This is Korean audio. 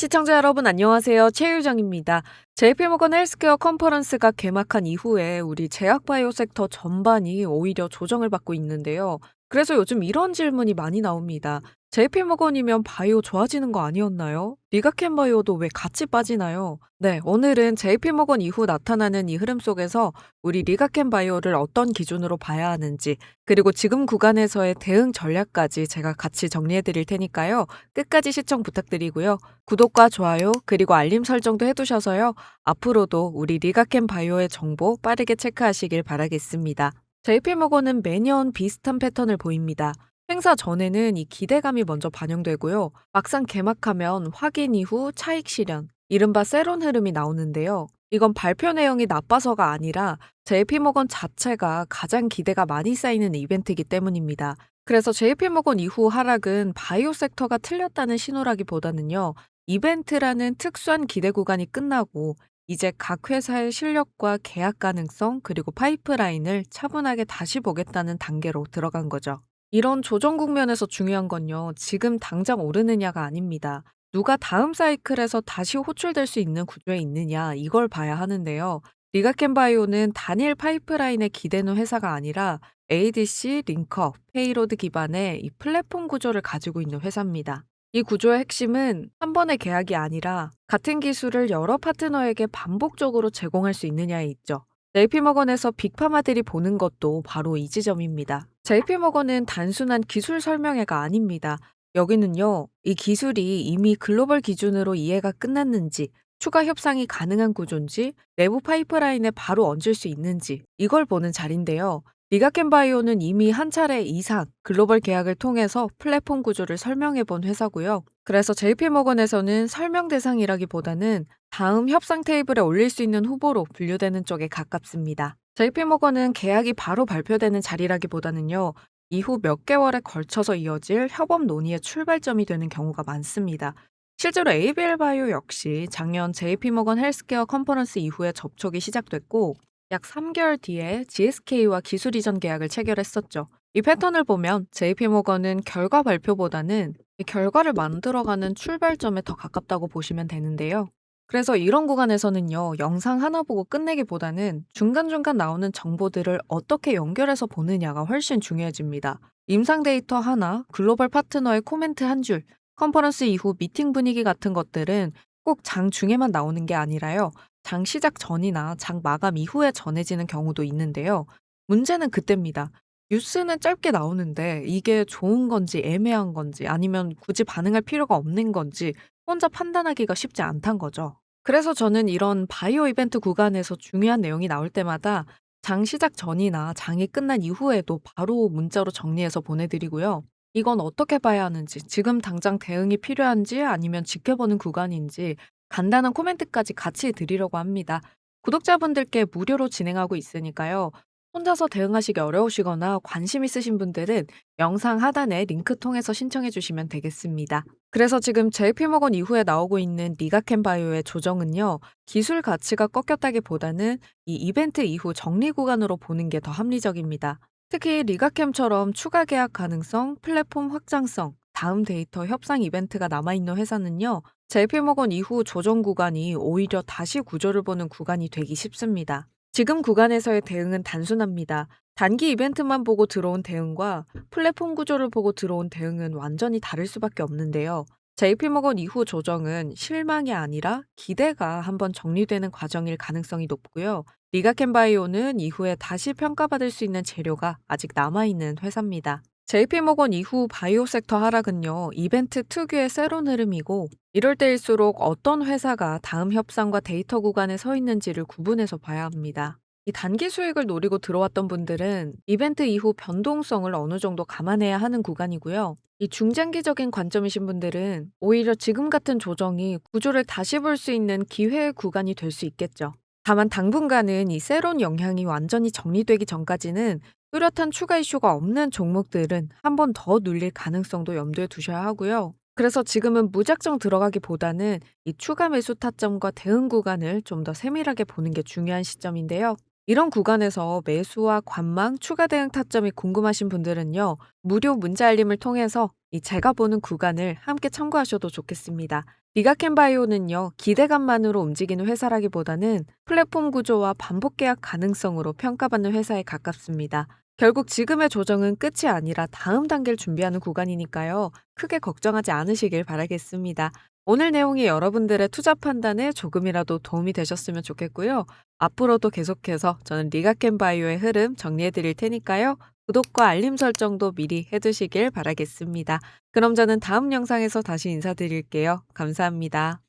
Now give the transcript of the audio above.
시청자 여러분 안녕하세요. 최유정입니다. JP모건 헬스케어 컨퍼런스가 개막한 이후에 우리 제약바이오 섹터 전반이 오히려 조정을 받고 있는데요. 그래서 요즘 이런 질문이 많이 나옵니다. JP모건이면 바이오 좋아지는 거 아니었나요? 리가켄바이오도 왜 같이 빠지나요? 네, 오늘은 JP모건 이후 나타나는 이 흐름 속에서 우리 리가켄바이오를 어떤 기준으로 봐야 하는지, 그리고 지금 구간에서의 대응 전략까지 제가 같이 정리해 드릴 테니까요. 끝까지 시청 부탁드리고요. 구독과 좋아요, 그리고 알림 설정도 해두셔서요. 앞으로도 우리 리가켄 바이오의 정보 빠르게 체크하시길 바라겠습니다. JP모건은 매년 비슷한 패턴을 보입니다. 행사 전에는 이 기대감이 먼저 반영되고요. 막상 개막하면 확인 이후 차익 실현, 이른바 세론 흐름이 나오는데요. 이건 발표 내용이 나빠서가 아니라 JP모건 자체가 가장 기대가 많이 쌓이는 이벤트이기 때문입니다. 그래서 JP모건 이후 하락은 바이오 섹터가 틀렸다는 신호라기보다는요. 이벤트라는 특수한 기대 구간이 끝나고 이제 각 회사의 실력과 계약 가능성 그리고 파이프라인을 차분하게 다시 보겠다는 단계로 들어간 거죠. 이런 조정 국면에서 중요한 건요. 지금 당장 오르느냐가 아닙니다. 누가 다음 사이클에서 다시 호출될 수 있는 구조에 있느냐 이걸 봐야 하는데요. 리가켄바이오는 단일 파이프라인에 기대는 회사가 아니라 ADC, 링커, 페이로드 기반의 이 플랫폼 구조를 가지고 있는 회사입니다. 이 구조의 핵심은 한 번의 계약이 아니라 같은 기술을 여러 파트너에게 반복적으로 제공할 수 있느냐에 있죠. JP모건에서 빅파마들이 보는 것도 바로 이 지점입니다. JP모건은 단순한 기술 설명회가 아닙니다. 여기는요, 이 기술이 이미 글로벌 기준으로 이해가 끝났는지, 추가 협상이 가능한 구조인지, 내부 파이프라인에 바로 얹을 수 있는지, 이걸 보는 자리인데요. 리가켄바이오는 이미 한 차례 이상 글로벌 계약을 통해서 플랫폼 구조를 설명해 본 회사고요. 그래서 JP모건에서는 설명 대상이라기보다는 다음 협상 테이블에 올릴 수 있는 후보로 분류되는 쪽에 가깝습니다. JP모건은 계약이 바로 발표되는 자리라기보다는요. 이후 몇 개월에 걸쳐서 이어질 협업 논의의 출발점이 되는 경우가 많습니다. 실제로 ABL 바이오 역시 작년 JP모건 헬스케어 컨퍼런스 이후에 접촉이 시작됐고 약 3개월 뒤에 GSK와 기술 이전 계약을 체결했었죠. 이 패턴을 보면 JP모건은 결과 발표보다는 이 결과를 만들어가는 출발점에 더 가깝다고 보시면 되는데요. 그래서 이런 구간에서는요, 영상 하나 보고 끝내기보다는 중간중간 나오는 정보들을 어떻게 연결해서 보느냐가 훨씬 중요해집니다. 임상 데이터 하나, 글로벌 파트너의 코멘트 한 줄, 컨퍼런스 이후 미팅 분위기 같은 것들은 꼭 장 중에만 나오는 게 아니라요. 장 시작 전이나 장 마감 이후에 전해지는 경우도 있는데요. 문제는 그때입니다. 뉴스는 짧게 나오는데 이게 좋은 건지 애매한 건지 아니면 굳이 반응할 필요가 없는 건지 혼자 판단하기가 쉽지 않단 거죠. 그래서 저는 이런 바이오 이벤트 구간에서 중요한 내용이 나올 때마다 장 시작 전이나 장이 끝난 이후에도 바로 문자로 정리해서 보내드리고요. 이건 어떻게 봐야 하는지, 지금 당장 대응이 필요한지 아니면 지켜보는 구간인지 간단한 코멘트까지 같이 드리려고 합니다. 구독자분들께 무료로 진행하고 있으니까요. 혼자서 대응하시기 어려우시거나 관심 있으신 분들은 영상 하단에 링크 통해서 신청해 주시면 되겠습니다. 그래서 지금 JP모건 이후에 나오고 있는 리가켄바이오의 조정은요. 기술 가치가 꺾였다기보다는 이 이벤트 이후 정리 구간으로 보는 게 더 합리적입니다. 특히 리가캠처럼 추가 계약 가능성, 플랫폼 확장성, 다음 데이터 협상 이벤트가 남아있는 회사는요. JP모건 이후 조정 구간이 오히려 다시 구조를 보는 구간이 되기 쉽습니다. 지금 구간에서의 대응은 단순합니다. 단기 이벤트만 보고 들어온 대응과 플랫폼 구조를 보고 들어온 대응은 완전히 다를 수밖에 없는데요. JP모건 이후 조정은 실망이 아니라 기대가 한번 정리되는 과정일 가능성이 높고요. 리가켄바이오는 이후에 다시 평가받을 수 있는 재료가 아직 남아있는 회사입니다. JP모건 이후 바이오 섹터 하락은요, 이벤트 특유의 세론 흐름이고, 이럴 때일수록 어떤 회사가 다음 협상과 데이터 구간에 서 있는지를 구분해서 봐야 합니다. 이 단기 수익을 노리고 들어왔던 분들은 이벤트 이후 변동성을 어느 정도 감안해야 하는 구간이고요. 이 중장기적인 관점이신 분들은 오히려 지금 같은 조정이 구조를 다시 볼 수 있는 기회의 구간이 될 수 있겠죠. 다만 당분간은 이 세론 영향이 완전히 정리되기 전까지는 뚜렷한 추가 이슈가 없는 종목들은 한 번 더 눌릴 가능성도 염두에 두셔야 하고요. 그래서 지금은 무작정 들어가기보다는 이 추가 매수 타점과 대응 구간을 좀 더 세밀하게 보는 게 중요한 시점인데요. 이런 구간에서 매수와 관망, 추가 대응 타점이 궁금하신 분들은요. 무료 문자 알림을 통해서 이 제가 보는 구간을 함께 참고하셔도 좋겠습니다. 리가켄바이오는요, 기대감만으로 움직이는 회사라기보다는 플랫폼 구조와 반복 계약 가능성으로 평가받는 회사에 가깝습니다. 결국 지금의 조정은 끝이 아니라 다음 단계를 준비하는 구간이니까요. 크게 걱정하지 않으시길 바라겠습니다. 오늘 내용이 여러분들의 투자 판단에 조금이라도 도움이 되셨으면 좋겠고요. 앞으로도 계속해서 저는 리가켄바이오의 흐름 정리해 드릴 테니까요. 구독과 알림 설정도 미리 해두시길 바라겠습니다. 그럼 저는 다음 영상에서 다시 인사드릴게요. 감사합니다.